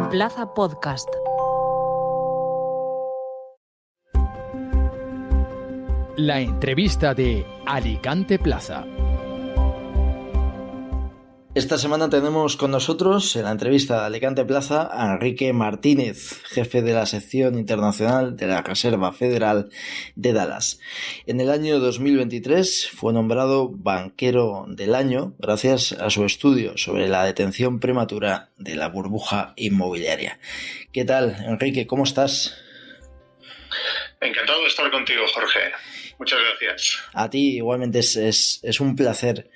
Plaza Podcast. La entrevista de Alicante Plaza. Esta semana tenemos con nosotros en la entrevista de Alicante Plaza a Enrique Martínez, jefe de la sección internacional de la Reserva Federal de Dallas. En el año 2023 fue nombrado banquero del año gracias a su estudio sobre la detención prematura de la burbuja inmobiliaria. ¿Qué tal, Enrique? ¿Cómo estás? Encantado de estar contigo, Jorge. Muchas gracias. A ti igualmente es un placer.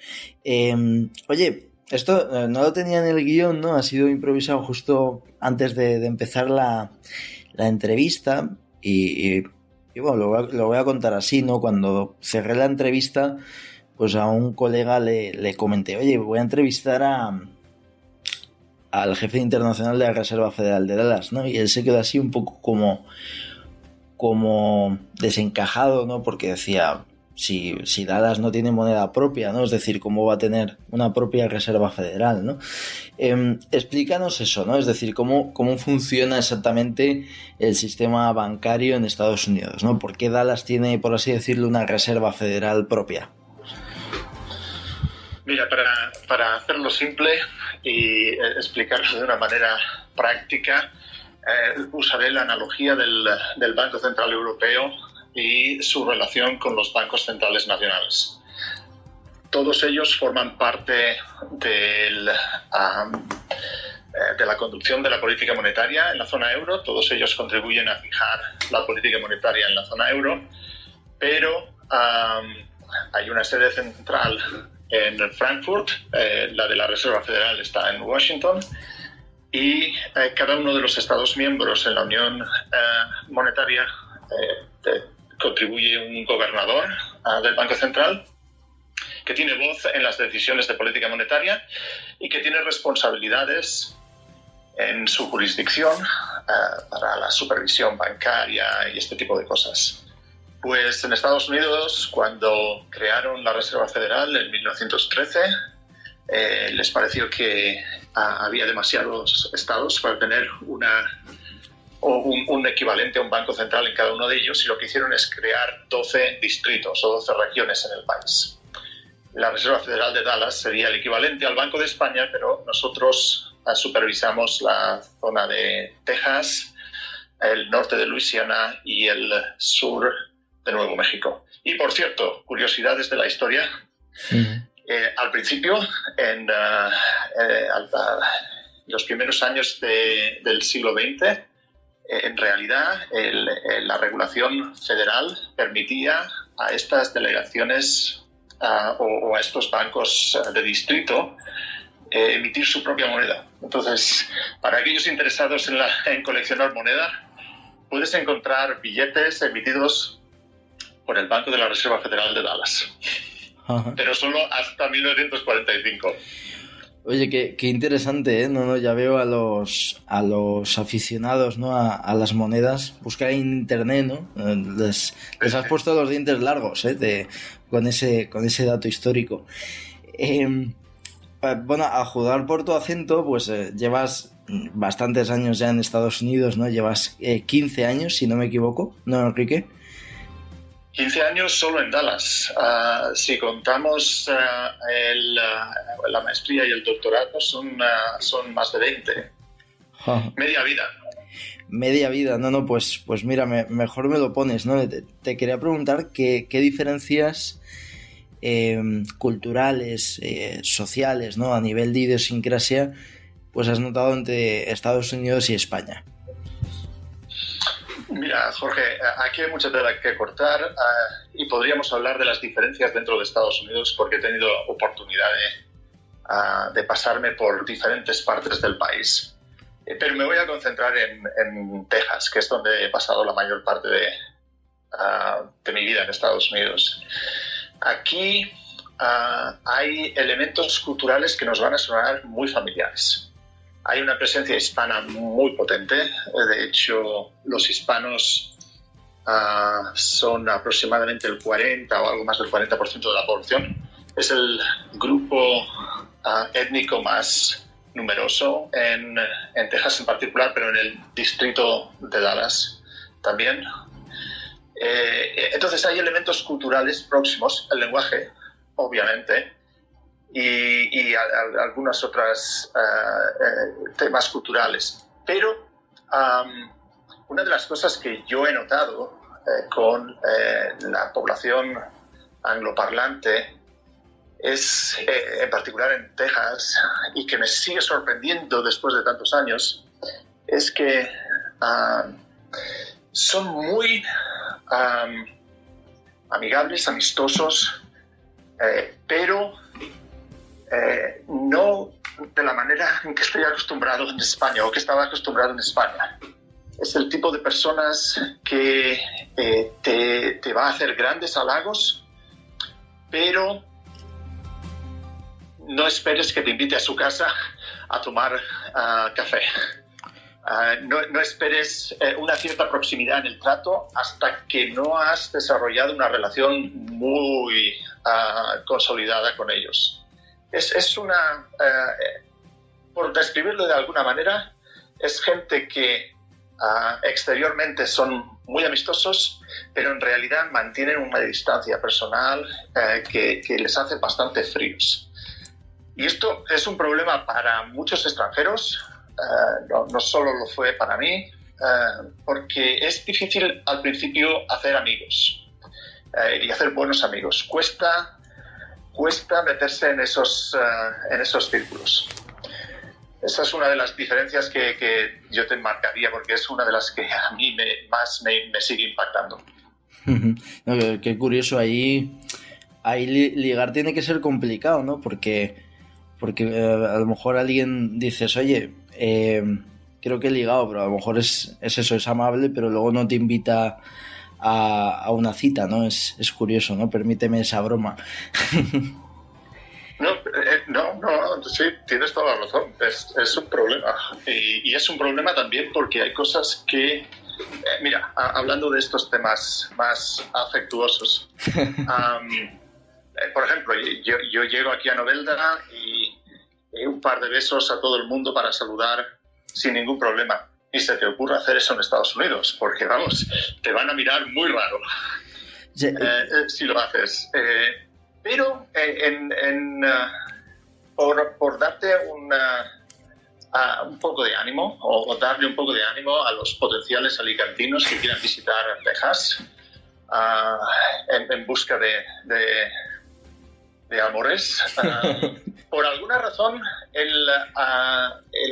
Oye, esto no lo tenía en el guión, ¿no? Ha sido improvisado justo antes de empezar la entrevista y bueno, lo voy a contar así, ¿no? Cuando cerré la entrevista, pues a un colega le comenté, oye, voy a entrevistar al jefe internacional de la Reserva Federal de Dallas, ¿no? Y él se quedó así un poco como desencajado, ¿no? Porque decía, si Dallas no tiene moneda propia, ¿no? Es decir, ¿cómo va a tener una propia Reserva Federal, ¿no? Explícanos eso, ¿no? Es decir, ¿cómo funciona exactamente el sistema bancario en Estados Unidos, ¿no? ¿Por qué Dallas tiene, por así decirlo, una Reserva Federal propia? Mira, para hacerlo simple y explicarlo de una manera práctica, usaré la analogía del Banco Central Europeo y su relación con los bancos centrales nacionales. Todos ellos forman parte de la conducción de la política monetaria en la zona euro. Todos ellos contribuyen a fijar la política monetaria en la zona euro, pero hay una sede central en Frankfurt, la de la Reserva Federal está en Washington, y cada uno de los Estados miembros en la Unión Monetaria contribuye un gobernador del Banco Central que tiene voz en las decisiones de política monetaria y que tiene responsabilidades en su jurisdicción para la supervisión bancaria y este tipo de cosas. Pues en Estados Unidos, cuando crearon la Reserva Federal en 1913, les pareció que había demasiados estados para tener un equivalente a un banco central en cada uno de ellos, y lo que hicieron es crear 12 distritos o 12 regiones en el país. La Reserva Federal de Dallas sería el equivalente al Banco de España, pero nosotros supervisamos la zona de Texas, el norte de Luisiana y el sur de Nuevo México. Y por cierto, curiosidades de la historia. Al principio, en los primeros años del siglo XX, en realidad la regulación federal permitía a estas delegaciones o a estos bancos de distrito emitir su propia moneda. Entonces, para aquellos interesados en coleccionar moneda, puedes encontrar billetes emitidos por el Banco de la Reserva Federal de Dallas. Ajá. Pero solo hasta 1945. Oye, qué interesante, ¿eh? No, ya veo a los aficionados, ¿no? a las monedas buscar en internet, ¿no? Les has puesto los dientes largos, con ese dato histórico. Bueno, a juzgar por tu acento, pues llevas bastantes años ya en Estados Unidos, ¿no? Llevas 15 años, si no me equivoco, ¿no, Enrique? 15 años solo en Dallas. Si contamos la maestría y el doctorado, son más de 20. Media vida. Media vida, no, pues mira, mejor me lo pones, ¿no? Te quería preguntar qué diferencias culturales, sociales, ¿no? A nivel de idiosincrasia, pues has notado entre Estados Unidos y España. Mira, Jorge, aquí hay mucha tela que cortar y podríamos hablar de las diferencias dentro de Estados Unidos porque he tenido oportunidad de pasarme por diferentes partes del país. Pero me voy a concentrar en Texas, que es donde he pasado la mayor parte de mi vida en Estados Unidos. Aquí hay elementos culturales que nos van a sonar muy familiares. Hay una presencia hispana muy potente. De hecho, los hispanos son aproximadamente el 40 o algo más del 40% de la población. Es el grupo étnico más numeroso en Texas en particular, pero en el distrito de Dallas también. Entonces hay elementos culturales próximos, el lenguaje, obviamente, y algunas otras temas culturales. Pero una de las cosas que yo he notado con la población angloparlante es, en particular en Texas, y que me sigue sorprendiendo después de tantos años, es que son muy amigables, amistosos, pero no de la manera en que estoy acostumbrado en España o que estaba acostumbrado en España. Es el tipo de personas que te va a hacer grandes halagos, pero no esperes que te invite a su casa a tomar café. No esperes una cierta proximidad en el trato hasta que no has desarrollado una relación muy consolidada con ellos. Es una, por describirlo de alguna manera, es gente que exteriormente son muy amistosos, pero en realidad mantienen una distancia personal que les hace bastante fríos. Y esto es un problema para muchos extranjeros, no solo lo fue para mí, porque es difícil al principio hacer amigos y hacer buenos amigos. Cuesta meterse en esos círculos. Esa es una de las diferencias que yo te marcaría, porque es una de las que a mí más me sigue impactando. No, qué curioso, ahí ligar tiene que ser complicado, ¿no? Porque a lo mejor alguien dices, oye, creo que he ligado, pero a lo mejor es eso, es amable, pero luego no te invita a una cita, ¿no? Es curioso, ¿no? Permíteme esa broma. No, sí, tienes toda la razón. Es un problema. Y es un problema también porque hay cosas que... mira, hablando de estos temas más afectuosos, por ejemplo, yo llego aquí a Novelda y un par de besos a todo el mundo para saludar sin ningún problema. Y se te ocurre hacer eso en Estados Unidos, porque, vamos, te van a mirar muy raro si lo haces. Pero por darte un poco de ánimo, o darle un poco de ánimo a los potenciales alicantinos que quieran visitar Texas en busca de amores, por alguna razón el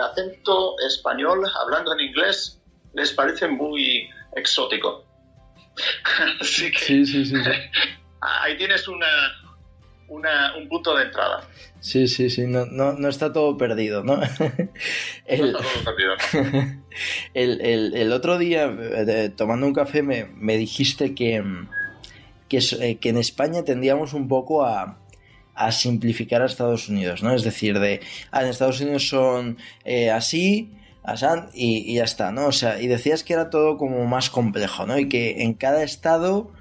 acento español hablando en inglés les parece muy exótico. Así que sí. ahí tienes un punto de entrada. Sí, no está todo perdido, ¿no? No está todo perdido. El otro día, tomando un café, me dijiste que en España tendíamos un poco a simplificar a Estados Unidos, ¿no? Es decir, en Estados Unidos son así, asán, y ya está, ¿no? O sea, y decías que era todo como más complejo, ¿no? Y que en cada estado,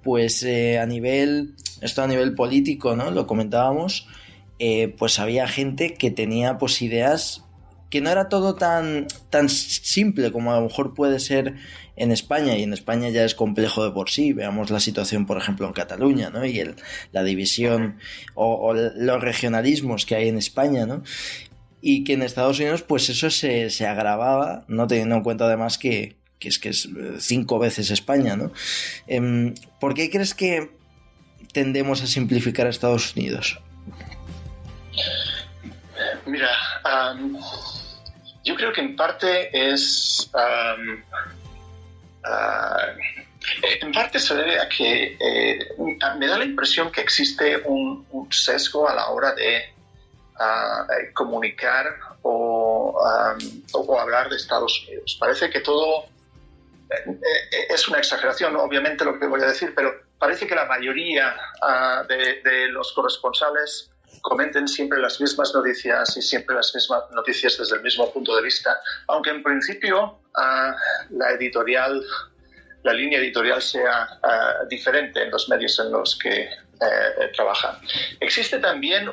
pues a nivel político, ¿no? Lo comentábamos, pues había gente que tenía pues ideas que no era todo tan simple como a lo mejor puede ser en España, y en España ya es complejo de por sí. Veamos la situación, por ejemplo, en Cataluña, ¿no? Y la división o los regionalismos que hay en España, ¿no? Y que en Estados Unidos pues eso se agravaba, no teniendo en cuenta además que es 5 veces España, ¿no? ¿Por qué crees que tendemos a simplificar a Estados Unidos? Mira, yo creo que en parte en parte se debe a que me da la impresión que existe un sesgo a la hora de comunicar o hablar de Estados Unidos. Parece que todo es una exageración, obviamente, lo que voy a decir, pero parece que la mayoría de los corresponsales comenten siempre las mismas noticias y siempre las mismas noticias desde el mismo punto de vista, aunque en principio la línea editorial sea diferente en los medios en los que trabajan. Existe también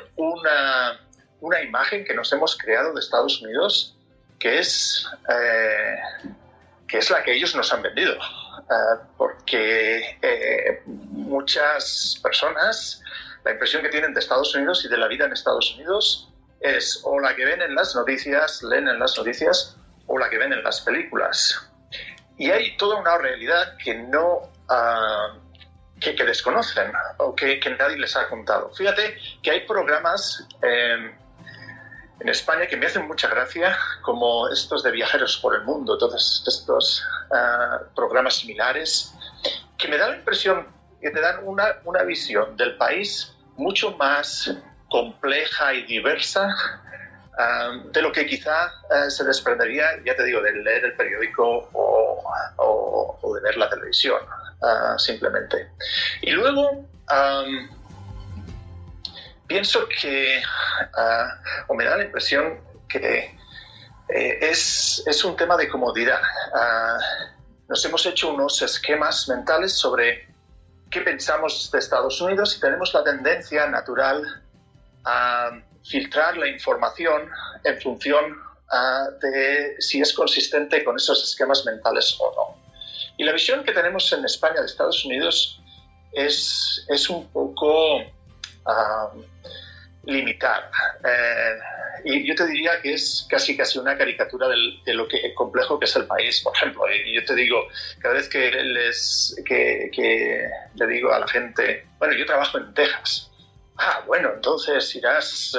una imagen que nos hemos creado de Estados Unidos que es la que ellos nos han vendido. Porque muchas personas, la impresión que tienen de Estados Unidos y de la vida en Estados Unidos es o la que ven en las noticias, leen en las noticias, o la que ven en las películas. Y hay toda una realidad que no que desconocen o que nadie les ha contado. Fíjate que hay programas en España que me hacen mucha gracia, como estos de Viajeros por el Mundo, todos estos programas similares, que me da la impresión que te dan una visión del país mucho más compleja y diversa de lo que quizá se desprendería, ya te digo, de leer el periódico o de ver la televisión, simplemente. Y luego pienso que, o me da la impresión que es un tema de comodidad. Nos hemos hecho unos esquemas mentales sobre qué pensamos de Estados Unidos y tenemos la tendencia natural a filtrar la información en función de si es consistente con esos esquemas mentales o no. Y la visión que tenemos en España de Estados Unidos es un poco limitada. Y yo te diría que es casi una caricatura de lo que complejo que es el país. Por ejemplo, yo te digo, cada vez que le digo a la gente, bueno, yo trabajo en Texas. Bueno, entonces irás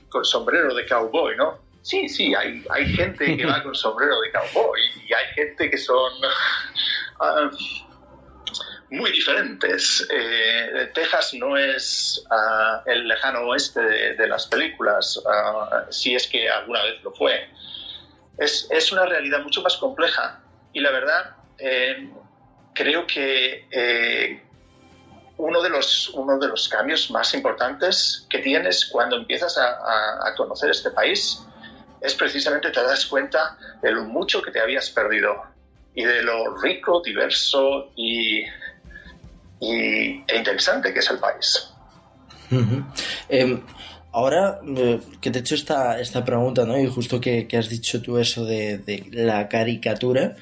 con sombrero de cowboy, ¿no? Sí, hay gente que va con sombrero de cowboy y hay gente que son muy diferentes. Texas no es el lejano oeste de las películas, si es que alguna vez lo fue. Es una realidad mucho más compleja y la verdad creo que uno de los cambios más importantes que tienes cuando empiezas a conocer este país es precisamente te das cuenta de lo mucho que te habías perdido y de lo rico, diverso e interesante que es el país. Uh-huh. Ahora que te he hecho esta pregunta, ¿no? Y justo que has dicho tú eso de la caricatura,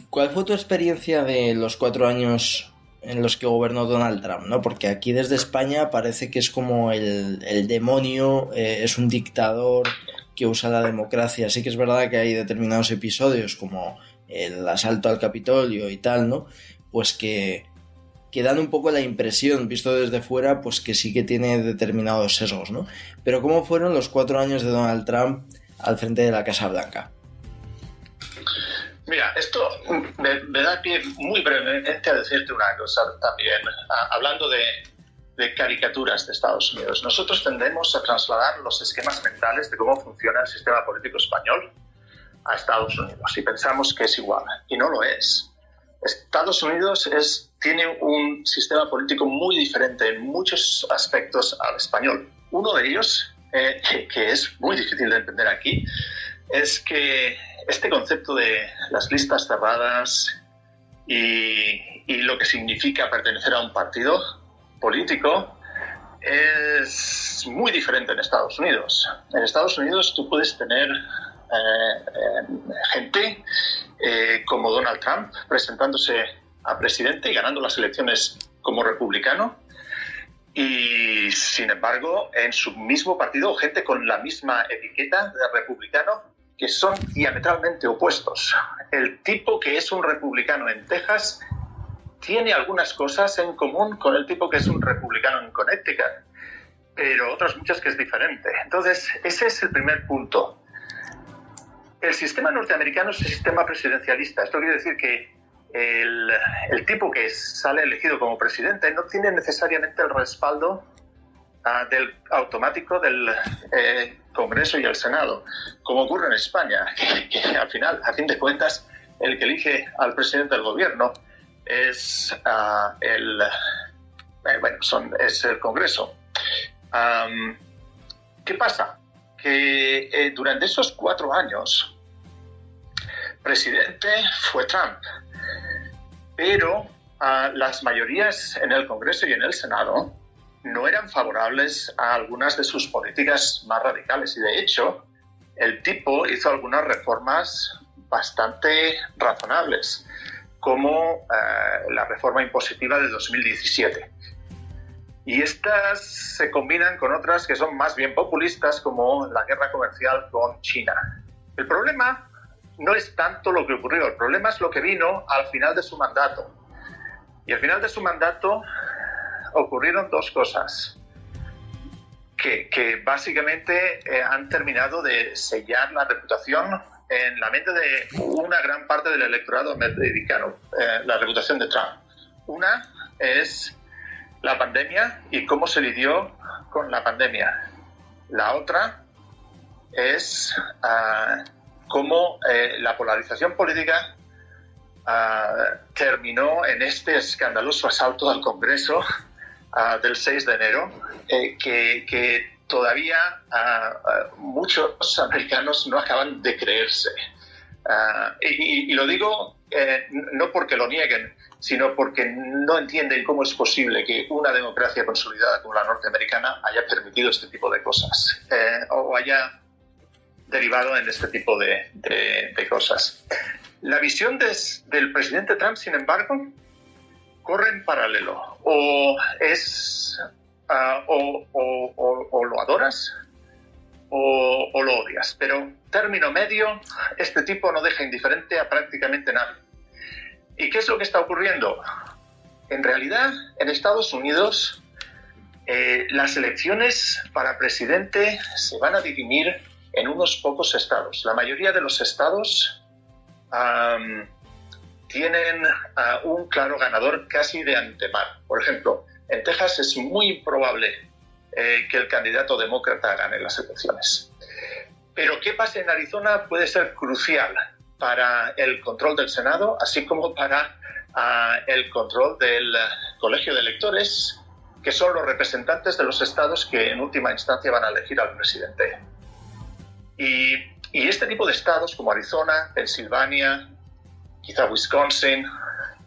¿cuál fue tu experiencia de los 4 años en los que gobernó Donald Trump, ¿no? Porque aquí desde España parece que es como el demonio, es un dictador que usa la democracia. Sí que es verdad que hay determinados episodios como el asalto al Capitolio y tal, ¿no? Pues que dan un poco la impresión, visto desde fuera, pues que sí que tiene determinados sesgos, ¿no? Pero ¿cómo fueron los 4 años de Donald Trump al frente de la Casa Blanca? Mira, esto me da pie muy brevemente a decirte una cosa también, hablando de caricaturas de Estados Unidos. Nosotros tendemos a trasladar los esquemas mentales de cómo funciona el sistema político español a Estados Unidos y pensamos que es igual, y no lo es. Estados Unidos tiene un sistema político muy diferente en muchos aspectos al español. Uno de ellos, que es muy difícil de entender aquí, es que este concepto de las listas cerradas y lo que significa pertenecer a un partido político es muy diferente en Estados Unidos. En Estados Unidos tú puedes tener gente como Donald Trump presentándose a presidente y ganando las elecciones como republicano, y sin embargo en su mismo partido gente con la misma etiqueta de republicano que son diametralmente opuestos. El tipo que es un republicano en Texas tiene algunas cosas en común con el tipo que es un republicano en Connecticut, pero otras muchas que es diferente. Entonces, ese es el primer punto. El sistema norteamericano es un sistema presidencialista. Esto quiere decir que el tipo que sale elegido como presidente no tiene necesariamente el respaldo del automático del Congreso y el Senado, como ocurre en España, que al final, a fin de cuentas, el que elige al presidente del gobierno es es el Congreso. ¿Qué pasa? Que durante esos 4 años, presidente fue Trump, pero las mayorías en el Congreso y en el Senado no eran favorables a algunas de sus políticas más radicales. Y de hecho, el tipo hizo algunas reformas bastante razonables, como la reforma impositiva de 2017. Y estas se combinan con otras que son más bien populistas, como la guerra comercial con China. El problema no es tanto lo que ocurrió, el problema es lo que vino al final de su mandato. Y al final de su mandato ocurrieron dos cosas que básicamente han terminado de sellar la reputación en la mente de una gran parte del electorado americano, la reputación de Trump. Una es la pandemia y cómo se lidió con la pandemia. La otra es cómo la polarización política terminó en este escandaloso asalto al Congreso del 6 de enero, que todavía muchos americanos no acaban de creerse. Y lo digo no porque lo nieguen, sino porque no entienden cómo es posible que una democracia consolidada como la norteamericana haya permitido este tipo de cosas o haya derivado en este tipo de cosas. La visión del presidente Trump, sin embargo, corre en paralelo. O lo adoras o lo odias. Pero término medio, este tipo no deja indiferente a prácticamente nadie. ¿Y qué es lo que está ocurriendo? En realidad, en Estados Unidos, las elecciones para presidente se van a dirimir en unos pocos estados. La mayoría de los estados tienen un claro ganador casi de antemano. Por ejemplo, en Texas es muy improbable que el candidato demócrata gane las elecciones. Pero qué pasa en Arizona puede ser crucial para el control del Senado, así como para el control del colegio de electores, que son los representantes de los estados que en última instancia van a elegir al presidente. Y este tipo de estados, como Arizona, Pensilvania, quizá Wisconsin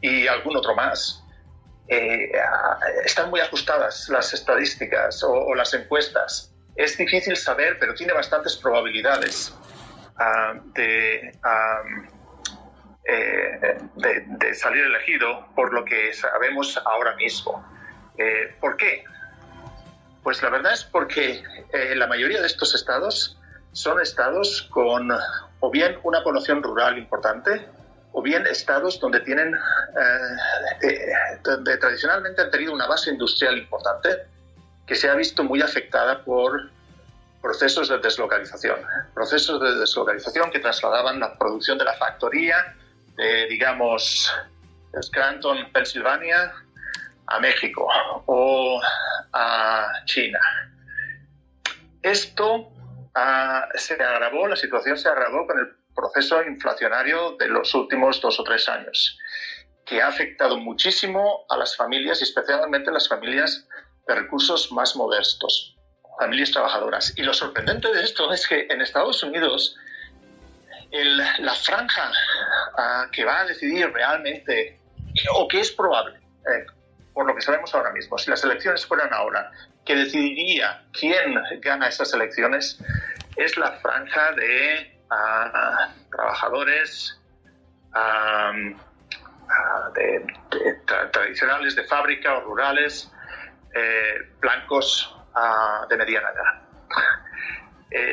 y algún otro más, están muy ajustadas las estadísticas o las encuestas. Es difícil saber, pero tiene bastantes probabilidades de salir elegido por lo que sabemos ahora mismo. ¿Por qué? Pues la verdad es porque la mayoría de estos estados son estados con o bien una población rural importante o bien estados donde donde tradicionalmente han tenido una base industrial importante que se ha visto muy afectada por procesos de deslocalización que trasladaban la producción de la factoría de, digamos, Scranton, Pensilvania, a México o a China. Esto la situación se agravó con el proceso inflacionario de los últimos 2 o 3 años, que ha afectado muchísimo a las familias y especialmente las familias de recursos más modestos, familias trabajadoras. Y lo sorprendente de esto es que en Estados Unidos la franja que va a decidir realmente, o que es probable, por lo que sabemos ahora mismo, si las elecciones fueran ahora, que decidiría quién gana esas elecciones, es la franja de trabajadores tradicionales de fábrica o rurales, blancos de mediana edad.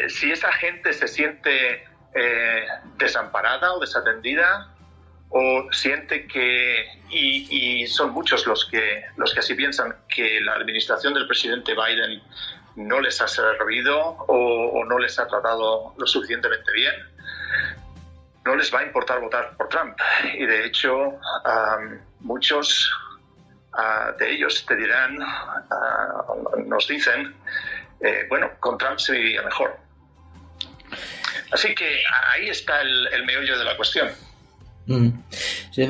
Si esa gente se siente desamparada o desatendida, o siente que, y son muchos los que así piensan, que la administración del presidente Biden no les ha servido o no les ha tratado lo suficientemente bien, no les va a importar votar por Trump. Y de hecho, muchos de ellos te dirán, nos dicen, bueno, con Trump se vivía mejor. Así que ahí está el meollo de la cuestión. Sí,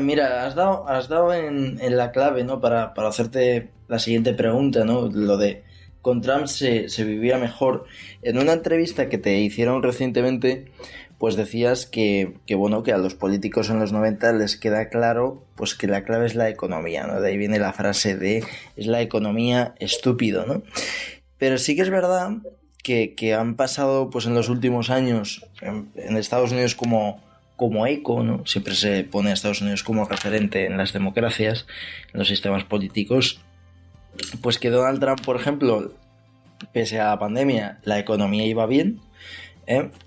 mira, has dado en la clave, ¿no? Para hacerte la siguiente pregunta, ¿no? Lo de con Trump se vivía mejor. En una entrevista que te hicieron recientemente, pues decías que bueno, que a los políticos en los 90 les queda claro pues que la clave es la economía, ¿no? De ahí viene la frase de es la economía estúpido, ¿no? Pero sí que es verdad que han pasado pues en los últimos años en Estados Unidos como eco, ¿no? Siempre se pone a Estados Unidos como referente en las democracias, en los sistemas políticos, pues que Donald Trump, por ejemplo, pese a la pandemia, la economía iba bien,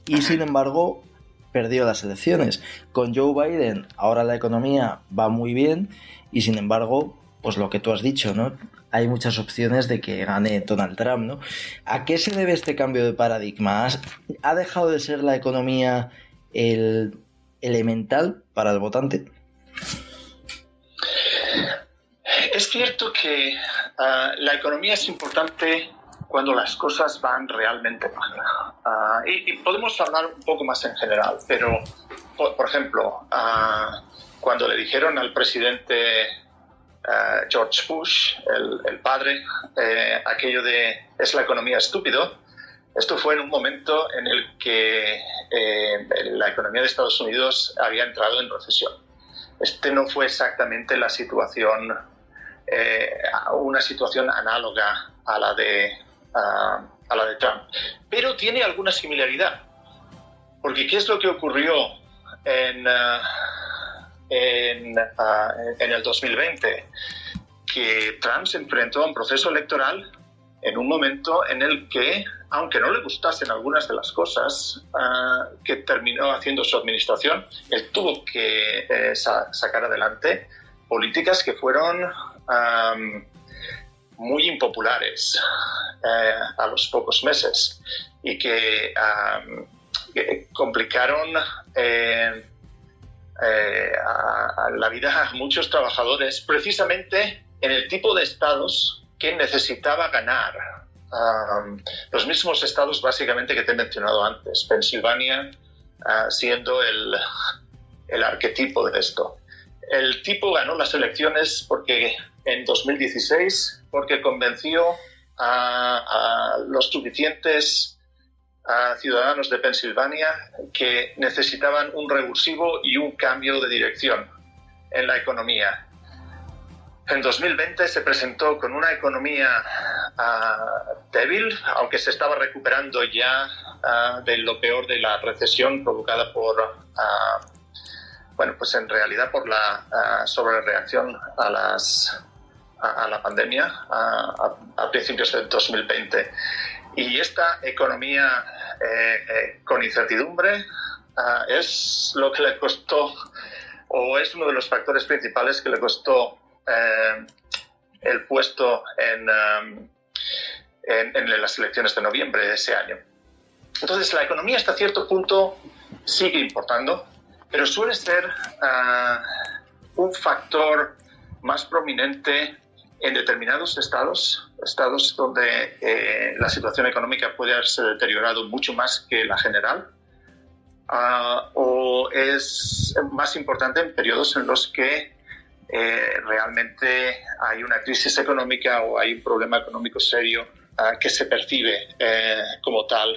y sin embargo perdió las elecciones. Con Joe Biden ahora la economía va muy bien y sin embargo, pues lo que tú has dicho, ¿no? Hay muchas opciones de que gane Donald Trump, ¿no? ¿A qué se debe este cambio de paradigma? ¿Ha dejado de ser la economía el elemental para el votante? Es cierto que la economía es importante cuando las cosas van realmente mal. Y podemos hablar un poco más en general, pero, por ejemplo, cuando le dijeron al presidente George Bush, el padre, aquello de es la economía estúpido, esto fue en un momento en el que la economía de Estados Unidos había entrado en recesión. Este no fue exactamente la situación, una situación análoga a la de Trump, pero tiene alguna similaridad, porque ¿qué es lo que ocurrió en el 2020? Que Trump se enfrentó a un proceso electoral en un momento en el que, aunque no le gustasen algunas de las cosas que terminó haciendo su administración, él tuvo que sacar adelante políticas que fueron muy impopulares a los pocos meses y que complicaron la vida a muchos trabajadores, precisamente en el tipo de estados que necesitaba ganar. Los mismos estados básicamente que te he mencionado antes, Pensilvania siendo el arquetipo de esto. El tipo ganó las elecciones en 2016 porque convenció a los suficientes ciudadanos de Pensilvania que necesitaban un revulsivo y un cambio de dirección en la economía. En 2020 se presentó con una economía débil, aunque se estaba recuperando ya de lo peor de la recesión provocada por, pues en realidad por la sobrereacción a la pandemia a principios del 2020. Y esta economía con incertidumbre es lo que le costó, o es uno de los factores principales que le costó el puesto en las elecciones de noviembre de ese año. Entonces, la economía hasta cierto punto sigue importando, pero suele ser un factor más prominente en determinados estados donde la situación económica puede haberse deteriorado mucho más que la general, o es más importante en periodos en los que realmente hay una crisis económica o hay un problema económico serio que se percibe como tal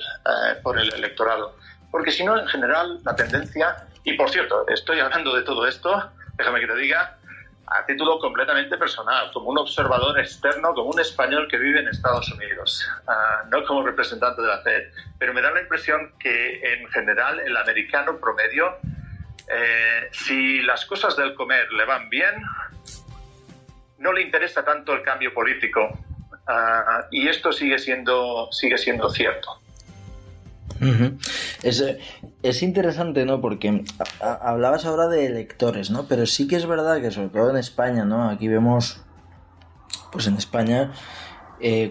por el electorado. Porque si no, en general, la tendencia, y por cierto, estoy hablando de todo esto, déjame que te diga, a título completamente personal, como un observador externo, como un español que vive en Estados Unidos, no como representante de la FED, pero me da la impresión que en general el americano promedio, si las cosas del comer le van bien, no le interesa tanto el cambio político, y esto sigue siendo cierto. Uh-huh. Es interesante, ¿no? Porque hablabas ahora de electores, ¿no? Pero sí que es verdad que sobre todo en España, ¿no? Aquí vemos, pues en España,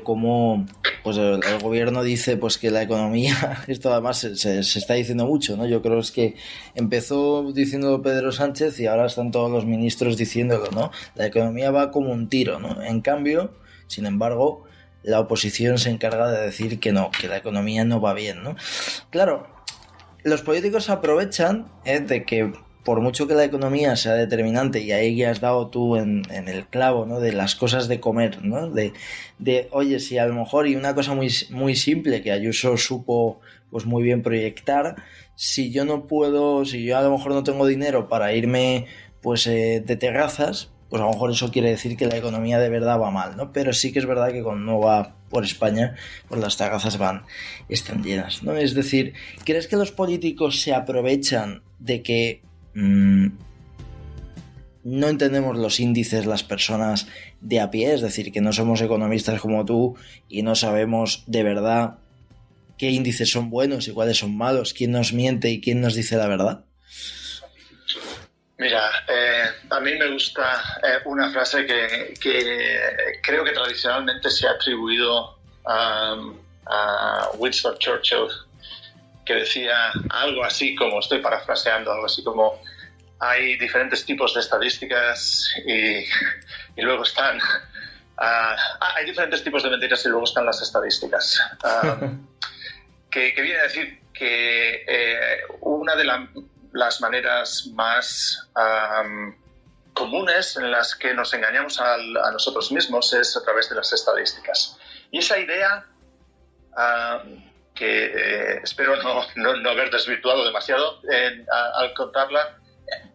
como pues el gobierno dice pues que la economía, esto además se está diciendo mucho, ¿no? Yo creo que empezó diciendo Pedro Sánchez y ahora están todos los ministros diciéndolo, ¿no? La economía va como un tiro, ¿no? En cambio, sin embargo, la oposición se encarga de decir que no, que la economía no va bien, ¿no? Claro, los políticos aprovechan de que por mucho que la economía sea determinante, y ahí ya has dado tú en el clavo, ¿no? De las cosas de comer, ¿no? Oye, si a lo mejor, y una cosa muy, muy simple que Ayuso supo pues muy bien proyectar, si yo a lo mejor no tengo dinero para irme pues de terrazas, pues a lo mejor eso quiere decir que la economía de verdad va mal, ¿no? Pero sí que es verdad que cuando uno va por España, pues las terrazas están llenas, ¿no? Es decir, ¿crees que los políticos se aprovechan de que no entendemos los índices las personas de a pie? Es decir, que no somos economistas como tú y no sabemos de verdad qué índices son buenos y cuáles son malos, quién nos miente y quién nos dice la verdad. Mira, a mí me gusta una frase que creo que tradicionalmente se ha atribuido a Winston Churchill, que decía algo así como, estoy parafraseando, algo así como, hay diferentes tipos de estadísticas y luego están... hay diferentes tipos de mentiras y luego están las estadísticas. Que viene a decir que una de las maneras más comunes en las que nos engañamos a nosotros mismos es a través de las estadísticas. Y esa idea, que espero no haber desvirtuado demasiado al contarla,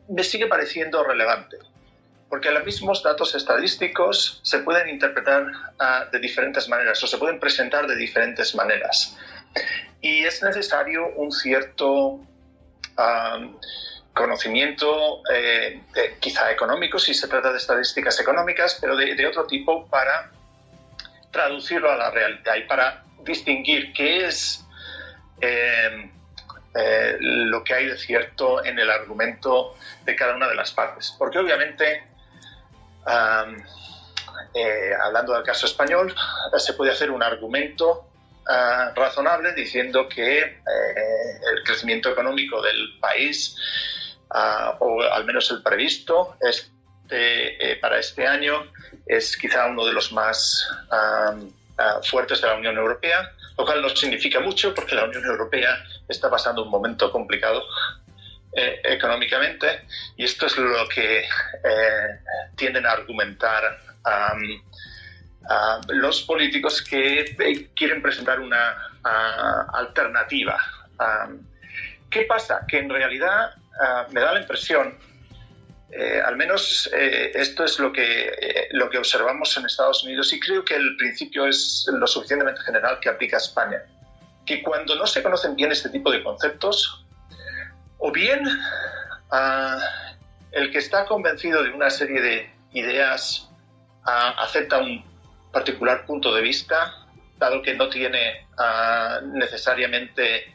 me sigue pareciendo relevante. Porque los mismos datos estadísticos se pueden interpretar de diferentes maneras o se pueden presentar de diferentes maneras. Y es necesario un cierto conocimiento, quizá económico, si se trata de estadísticas económicas, pero de otro tipo para traducirlo a la realidad y para distinguir qué es lo que hay de cierto en el argumento de cada una de las partes. Porque obviamente, hablando del caso español, se puede hacer un argumento razonable diciendo que el crecimiento económico del país, o al menos el previsto para este año, es quizá uno de los más fuertes de la Unión Europea, lo cual no significa mucho porque la Unión Europea está pasando un momento complicado económicamente, y esto es lo que tienden a argumentar los políticos que quieren presentar una alternativa. ¿Qué pasa? Que en realidad me da la impresión, al menos esto es lo que observamos en Estados Unidos, y creo que el principio es lo suficientemente general que aplica a España, que cuando no se conocen bien este tipo de conceptos, o bien el que está convencido de una serie de ideas acepta un particular punto de vista, dado que no tiene necesariamente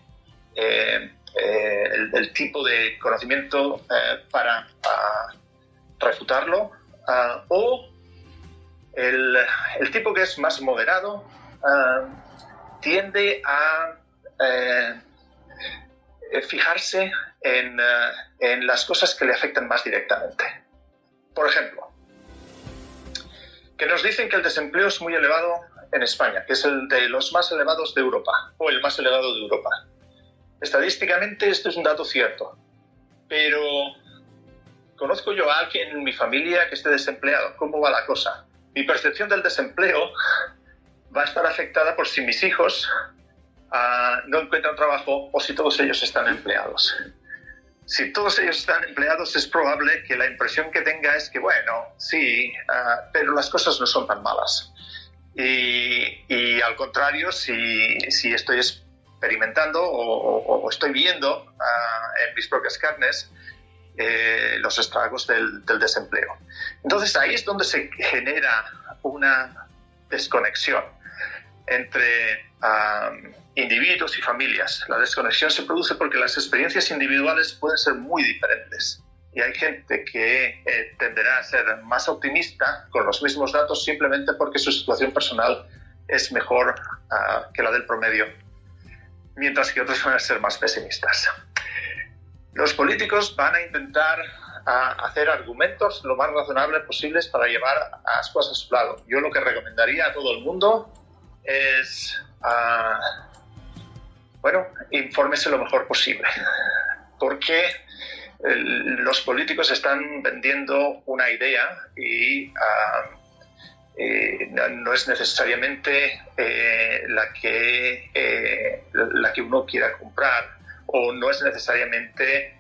el tipo de conocimiento para refutarlo, o el tipo que es más moderado tiende a fijarse en las cosas que le afectan más directamente. Por ejemplo, que nos dicen que el desempleo es muy elevado en España, que es el de los más elevados de Europa, o el más elevado de Europa. Estadísticamente esto es un dato cierto, pero ¿conozco yo a alguien en mi familia que esté desempleado? ¿Cómo va la cosa? Mi percepción del desempleo va a estar afectada por si mis hijos no encuentran trabajo o si todos ellos están empleados. Si todos ellos están empleados, es probable que la impresión que tenga es que, bueno, sí, pero las cosas no son tan malas. Y al contrario, si estoy experimentando o estoy viendo en mis propias carnes los estragos del desempleo. Entonces ahí es donde se genera una desconexión entre individuos y familias. La desconexión se produce porque las experiencias individuales pueden ser muy diferentes. Y hay gente que tenderá a ser más optimista con los mismos datos simplemente porque su situación personal es mejor que la del promedio, mientras que otros van a ser más pesimistas. Los políticos van a intentar hacer argumentos lo más razonables posibles para llevar a ascuas a su lado. Yo lo que recomendaría a todo el mundo es, infórmese lo mejor posible. Porque los políticos están vendiendo una idea y no es necesariamente la que uno quiera comprar, o no es necesariamente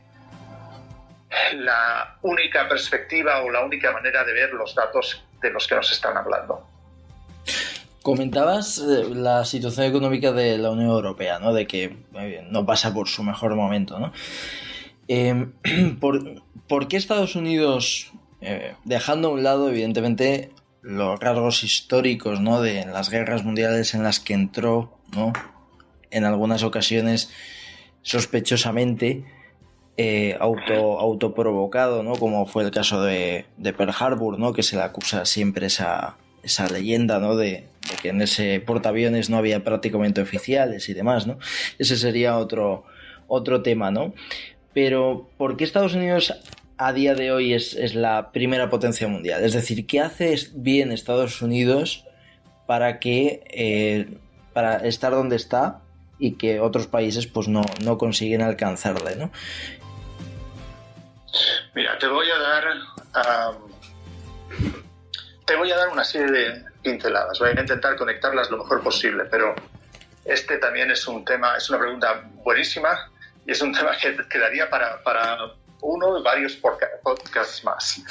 la única perspectiva o la única manera de ver los datos de los que nos están hablando. Comentabas la situación económica de la Unión Europea, ¿no? De que no pasa por su mejor momento, ¿no? ¿Por qué Estados Unidos, dejando a un lado, evidentemente, los rasgos históricos, ¿no? De las guerras mundiales en las que entró, ¿no? En algunas ocasiones sospechosamente autoprovocado, ¿no? Como fue el caso de Pearl Harbor, ¿no? Que se le acusa siempre esa leyenda, ¿no? De que en ese portaaviones no había prácticamente oficiales y demás, ¿no? Ese sería otro tema, ¿no? Pero ¿por qué Estados Unidos a día de hoy es la primera potencia mundial? Es decir, ¿qué hace bien Estados Unidos para estar donde está y que otros países pues no consiguen alcanzarle, ¿no? Mira, te voy a dar una serie de pinceladas. Voy a intentar conectarlas lo mejor posible, pero este también es una pregunta buenísima y es un tema que quedaría para uno y varios podcasts más.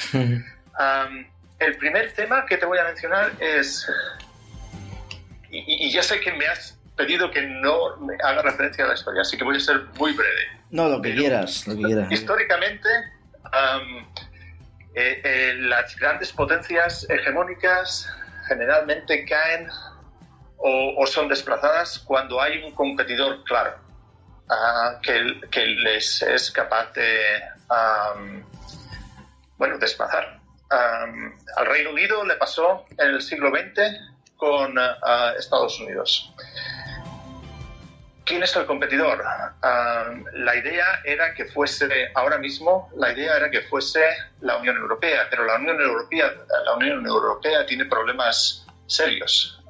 El primer tema que te voy a mencionar es, y ya sé que me has pedido que no me haga referencia a la historia, así que voy a ser muy breve. No, lo que quieras. Históricamente, las grandes potencias hegemónicas generalmente caen o son desplazadas cuando hay un competidor claro que les es capaz de desplazar. Al Reino Unido le pasó en el siglo XX con Estados Unidos. ¿Quién es el competidor? La idea era que fuese la Unión Europea, pero la Unión Europea tiene problemas serios.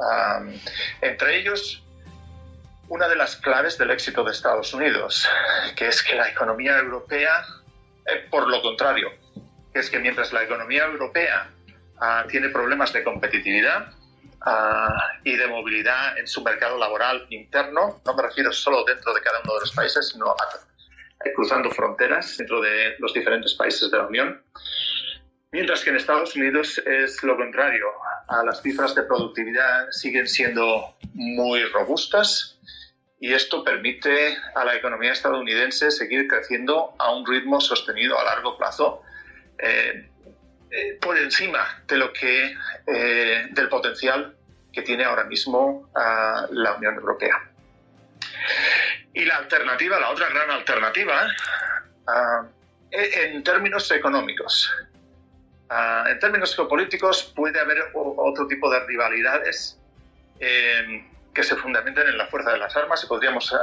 Entre ellos, una de las claves del éxito de Estados Unidos, que es que la economía europea, por lo contrario, que es que mientras la economía europea tiene problemas de competitividad, y de movilidad en su mercado laboral interno, no me refiero solo dentro de cada uno de los países, sino cruzando fronteras dentro de los diferentes países de la Unión, mientras que en Estados Unidos es lo contrario. Las cifras de productividad siguen siendo muy robustas y esto permite a la economía estadounidense seguir creciendo a un ritmo sostenido a largo plazo, por encima de lo que del potencial que tiene ahora mismo la Unión Europea. Y la otra gran alternativa, en términos económicos. En términos geopolíticos puede haber otro tipo de rivalidades que se fundamenten en la fuerza de las armas y podríamos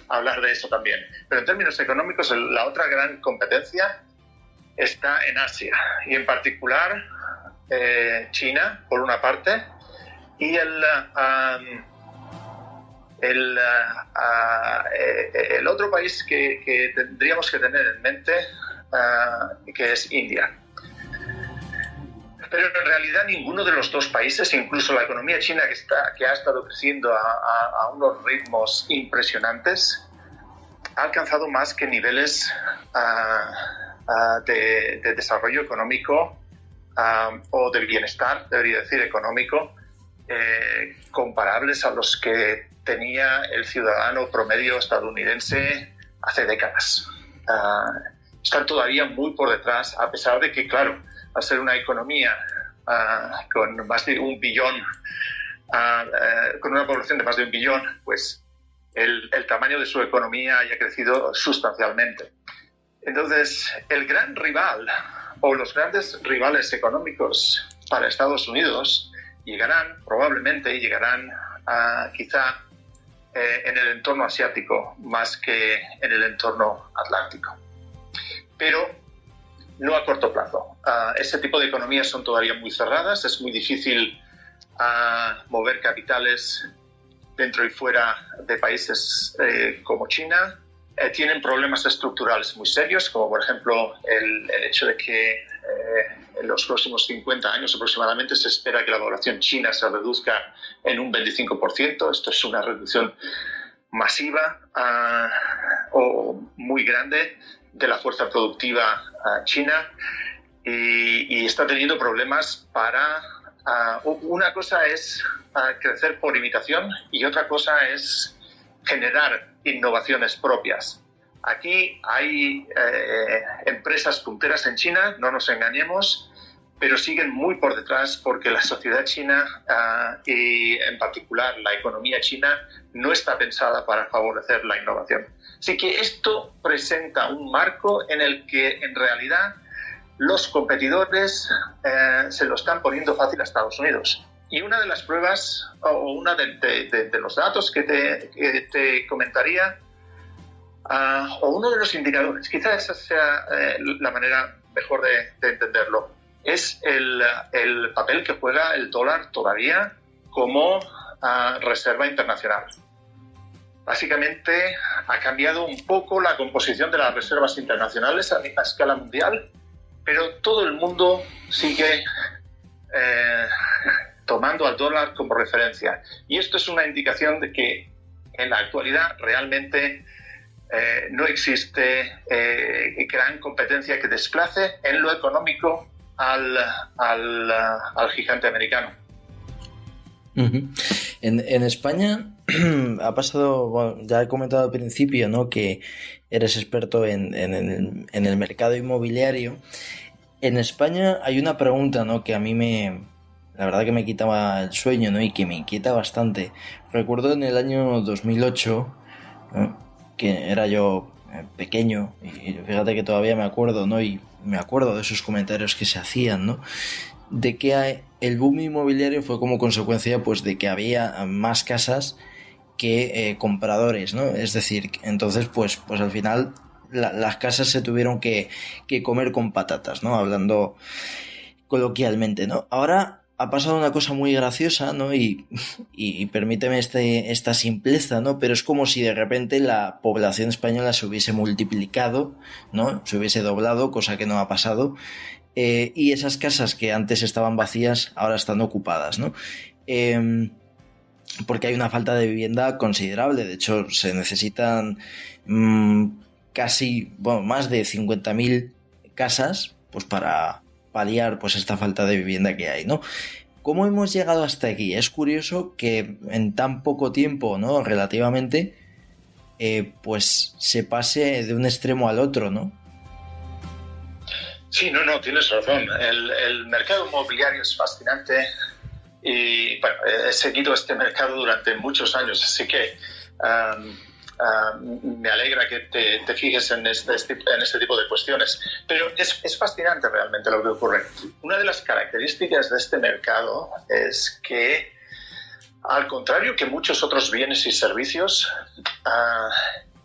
hablar de eso también. Pero en términos económicos, la otra gran competencia está en Asia y en particular China, por una parte, y el otro país que tendríamos que tener en mente, que es India. Pero en realidad ninguno de los dos países, incluso la economía china que ha estado creciendo a unos ritmos impresionantes, ha alcanzado más que niveles de desarrollo económico o de bienestar, debería decir, económico, comparables a los que tenía el ciudadano promedio estadounidense hace décadas. Están todavía muy por detrás, a pesar de que, claro, al ser una economía con más de 1 billón, con una población de más de 1 billón, pues el tamaño de su economía haya crecido sustancialmente. Entonces, el gran rival o los grandes rivales económicos para Estados Unidos probablemente llegarán quizá en el entorno asiático más que en el entorno atlántico. Pero no a corto plazo. Ese tipo de economías son todavía muy cerradas, es muy difícil mover capitales dentro y fuera de países como China. tienen problemas estructurales muy serios, como por ejemplo el hecho de que en los próximos 50 años aproximadamente se espera que la población china se reduzca en un 25%. Esto es una reducción masiva o muy grande de la fuerza productiva china, y está teniendo problemas para... una cosa es crecer por imitación y otra cosa es generar innovaciones propias. Aquí hay empresas punteras en China, no nos engañemos, pero siguen muy por detrás porque la sociedad china y en particular la economía china no está pensada para favorecer la innovación. Así que esto presenta un marco en el que en realidad los competidores se lo están poniendo fácil a Estados Unidos. Y una de las pruebas, o una de los datos que te comentaría, o uno de los indicadores, quizás esa sea la manera mejor de entenderlo, es el papel que juega el dólar todavía como reserva internacional. Básicamente ha cambiado un poco la composición de las reservas internacionales a escala mundial, pero todo el mundo sigue tomando al dólar como referencia. Y esto es una indicación de que en la actualidad realmente no existe gran competencia que desplace en lo económico al gigante americano. Uh-huh. En España ha pasado, bueno, ya he comentado al principio, ¿no?, que eres experto en el mercado inmobiliario. En España hay una pregunta, ¿no?, que a mí la verdad que me quitaba el sueño, ¿no?, y que me inquieta bastante. Recuerdo en el año 2008, ¿no?, que era yo pequeño, y fíjate que todavía me acuerdo, ¿no?, y me acuerdo de esos comentarios que se hacían, ¿no?, de que el boom inmobiliario fue como consecuencia, pues, de que había más casas que compradores, ¿no? Es decir, entonces, pues al final las casas se tuvieron que comer con patatas, ¿no?, hablando coloquialmente, ¿no? Ahora ha pasado una cosa muy graciosa, ¿no? Y permíteme esta simpleza, ¿no? Pero es como si de repente la población española se hubiese multiplicado, ¿no?, se hubiese doblado, cosa que no ha pasado. Y esas casas que antes estaban vacías ahora están ocupadas, ¿no? Porque hay una falta de vivienda considerable. De hecho, se necesitan casi, bueno, más de 50.000 casas, pues, para paliar, pues, esta falta de vivienda que hay, ¿no? ¿Cómo hemos llegado hasta aquí? Es curioso que en tan poco tiempo, ¿no?, relativamente, pues se pase de un extremo al otro, ¿no? Sí, no, tienes razón. El mercado inmobiliario es fascinante y, bueno, he seguido este mercado durante muchos años, así que me alegra que te fijes en este tipo de cuestiones. Pero es fascinante realmente lo que ocurre. Una de las características de este mercado es que, al contrario que muchos otros bienes y servicios,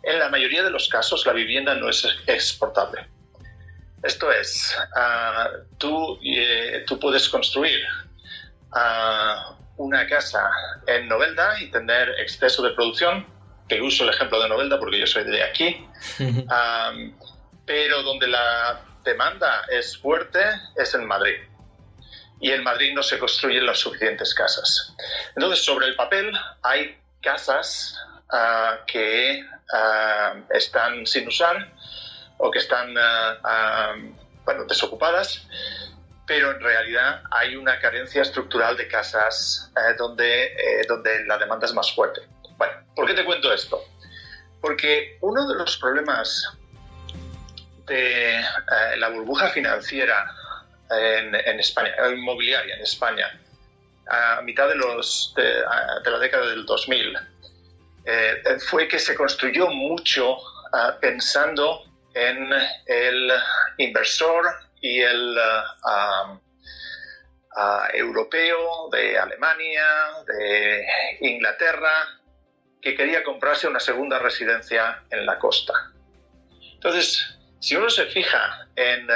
en la mayoría de los casos la vivienda no es exportable. Esto es, tú puedes construir una casa en Novelda y tener exceso de producción, que uso el ejemplo de Novelda porque yo soy de aquí, pero donde la demanda es fuerte es en Madrid. Y en Madrid no se construyen las suficientes casas. Entonces, sobre el papel, hay casas que están sin usar o que están desocupadas, pero en realidad hay una carencia estructural de casas donde la demanda es más fuerte. Bueno, ¿por qué te cuento esto? Porque uno de los problemas de la burbuja financiera en España, inmobiliaria en España, a mitad de la década del 2000, fue que se construyó mucho pensando en el inversor y el europeo de Alemania, de Inglaterra, que quería comprarse una segunda residencia en la costa. Entonces, si uno se fija en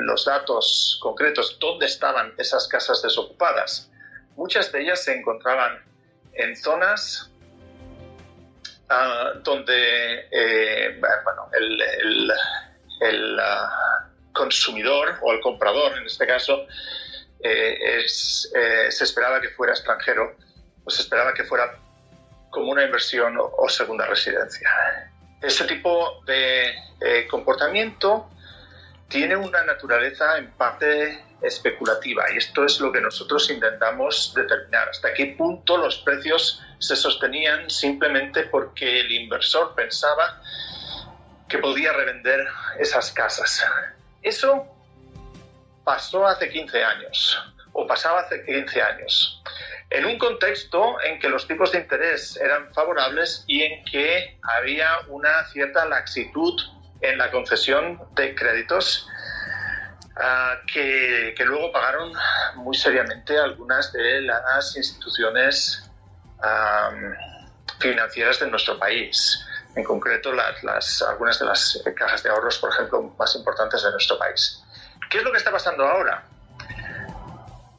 los datos concretos, dónde estaban esas casas desocupadas, muchas de ellas se encontraban en zonas donde el consumidor o el comprador, en este caso, se esperaba que fuera extranjero, o se esperaba que fuera como una inversión o segunda residencia. Ese tipo de comportamiento tiene una naturaleza en parte especulativa, y esto es lo que nosotros intentamos determinar, hasta qué punto los precios se sostenían simplemente porque el inversor pensaba que podía revender esas casas. Eso pasó hace 15 años, o pasaba hace 15 años, en un contexto en que los tipos de interés eran favorables y en que había una cierta laxitud en la concesión de créditos que luego pagaron muy seriamente algunas de las instituciones financieras de nuestro país, en concreto algunas de las cajas de ahorros, por ejemplo, más importantes de nuestro país. ¿Qué es lo que está pasando ahora?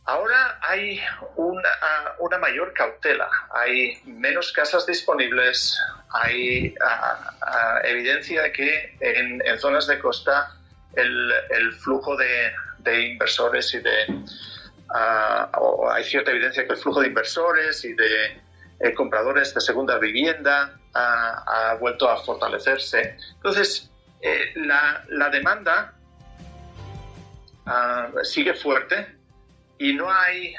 Ahora hay una mayor cautela, hay menos casas disponibles, hay evidencia de que en zonas de costa el flujo de inversores hay cierta evidencia que el flujo de inversores y de compradores de segunda vivienda ha vuelto a fortalecerse. Entonces, la demanda sigue fuerte y no hay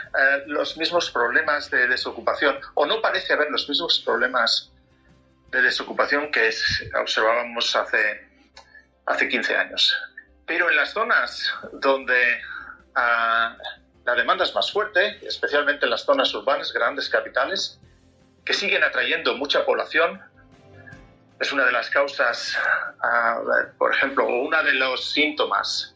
los mismos problemas de desocupación, o no parece haber los mismos problemas de desocupación que observábamos hace 15 años. Pero en las zonas donde la demanda es más fuerte, especialmente en las zonas urbanas, grandes capitales, que siguen atrayendo mucha población, es una de las causas, por ejemplo, o uno de los síntomas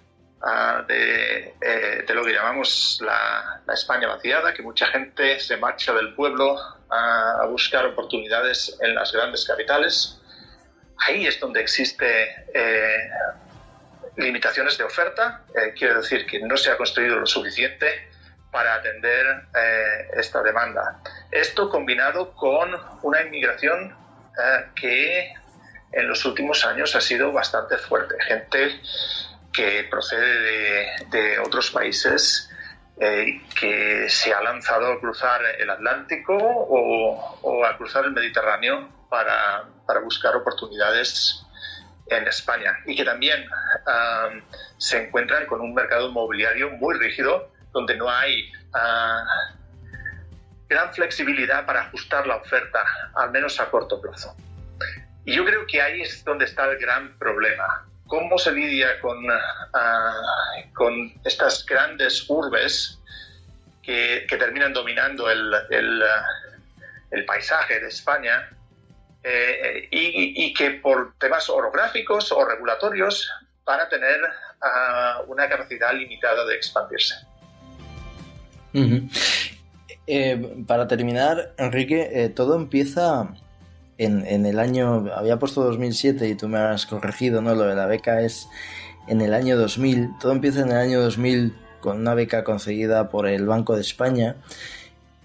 de lo que llamamos la España vaciada, que mucha gente se marcha del pueblo a buscar oportunidades en las grandes capitales. Ahí es donde existe limitaciones de oferta, quiere decir que no se ha construido lo suficiente para atender esta demanda. Esto combinado con una inmigración que en los últimos años ha sido bastante fuerte. Gente que procede de otros países que se ha lanzado a cruzar el Atlántico o a cruzar el Mediterráneo para buscar oportunidades en España, y que también se encuentran con un mercado inmobiliario muy rígido, donde no hay gran flexibilidad para ajustar la oferta, al menos a corto plazo. Y yo creo que ahí es donde está el gran problema. ¿Cómo se lidia con estas grandes urbes que terminan dominando el paisaje de España y que por temas orográficos o regulatorios van a tener una capacidad limitada de expandirse? Uh-huh. Para terminar, Enrique, todo empieza en el año, había puesto 2007 y tú me has corregido, ¿no? Lo de la beca es en el año 2000. Todo empieza en el año 2000 con una beca concedida por el Banco de España.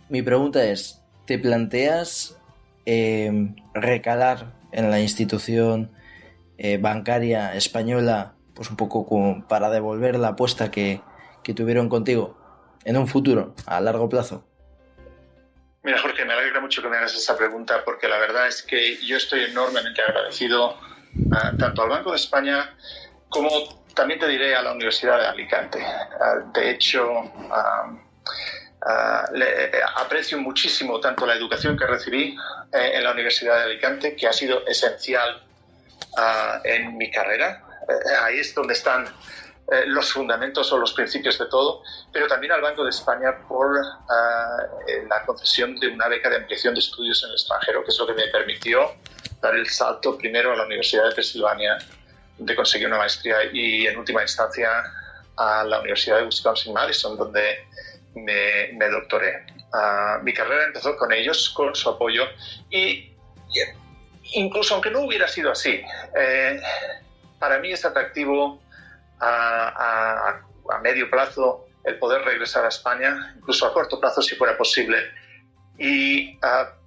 Mi pregunta es, ¿te planteas recalar en la institución bancaria española, pues un poco como para devolver la apuesta que tuvieron contigo en un futuro, a largo plazo? Mira, Jorge, me alegra mucho que me hagas esa pregunta, porque la verdad es que yo estoy enormemente agradecido tanto al Banco de España como también te diré a la Universidad de Alicante. De hecho, aprecio muchísimo tanto la educación que recibí en la Universidad de Alicante, que ha sido esencial en mi carrera. Ahí es donde están los fundamentos o los principios de todo, pero también al Banco de España por la concesión de una beca de ampliación de estudios en el extranjero, que es lo que me permitió dar el salto primero a la Universidad de Pensilvania, de conseguir una maestría, y en última instancia a la Universidad de Wisconsin-Madison, donde me doctoré. Mi carrera empezó con ellos, con su apoyo, y incluso aunque no hubiera sido así, para mí es atractivo a medio plazo el poder regresar a España, incluso a corto plazo si fuera posible, y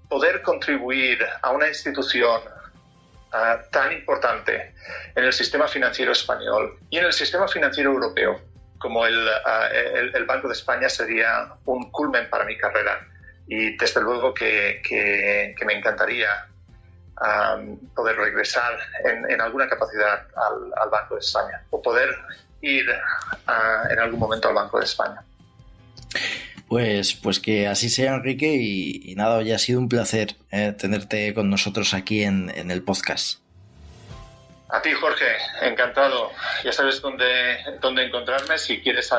poder contribuir a una institución tan importante en el sistema financiero español y en el sistema financiero europeo como el Banco de España sería un culmen para mi carrera. Y desde luego que me encantaría poder regresar en alguna capacidad al Banco de España o poder ir en algún momento al Banco de España. Pues que así sea, Enrique, y nada, hoy ha sido un placer tenerte con nosotros aquí en el podcast. A ti, Jorge, encantado. Ya sabes dónde encontrarme si quieres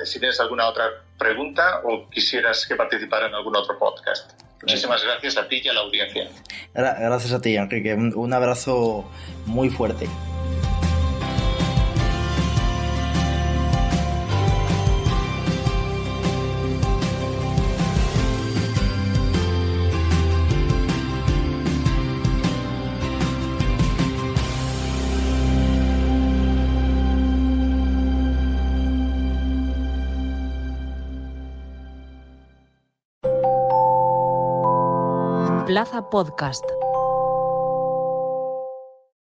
si tienes alguna otra pregunta o quisieras que participara en algún otro podcast. Muchísimas gracias a ti y a la audiencia. Gracias a ti, Enrique. Un abrazo muy fuerte. Plaza Podcast.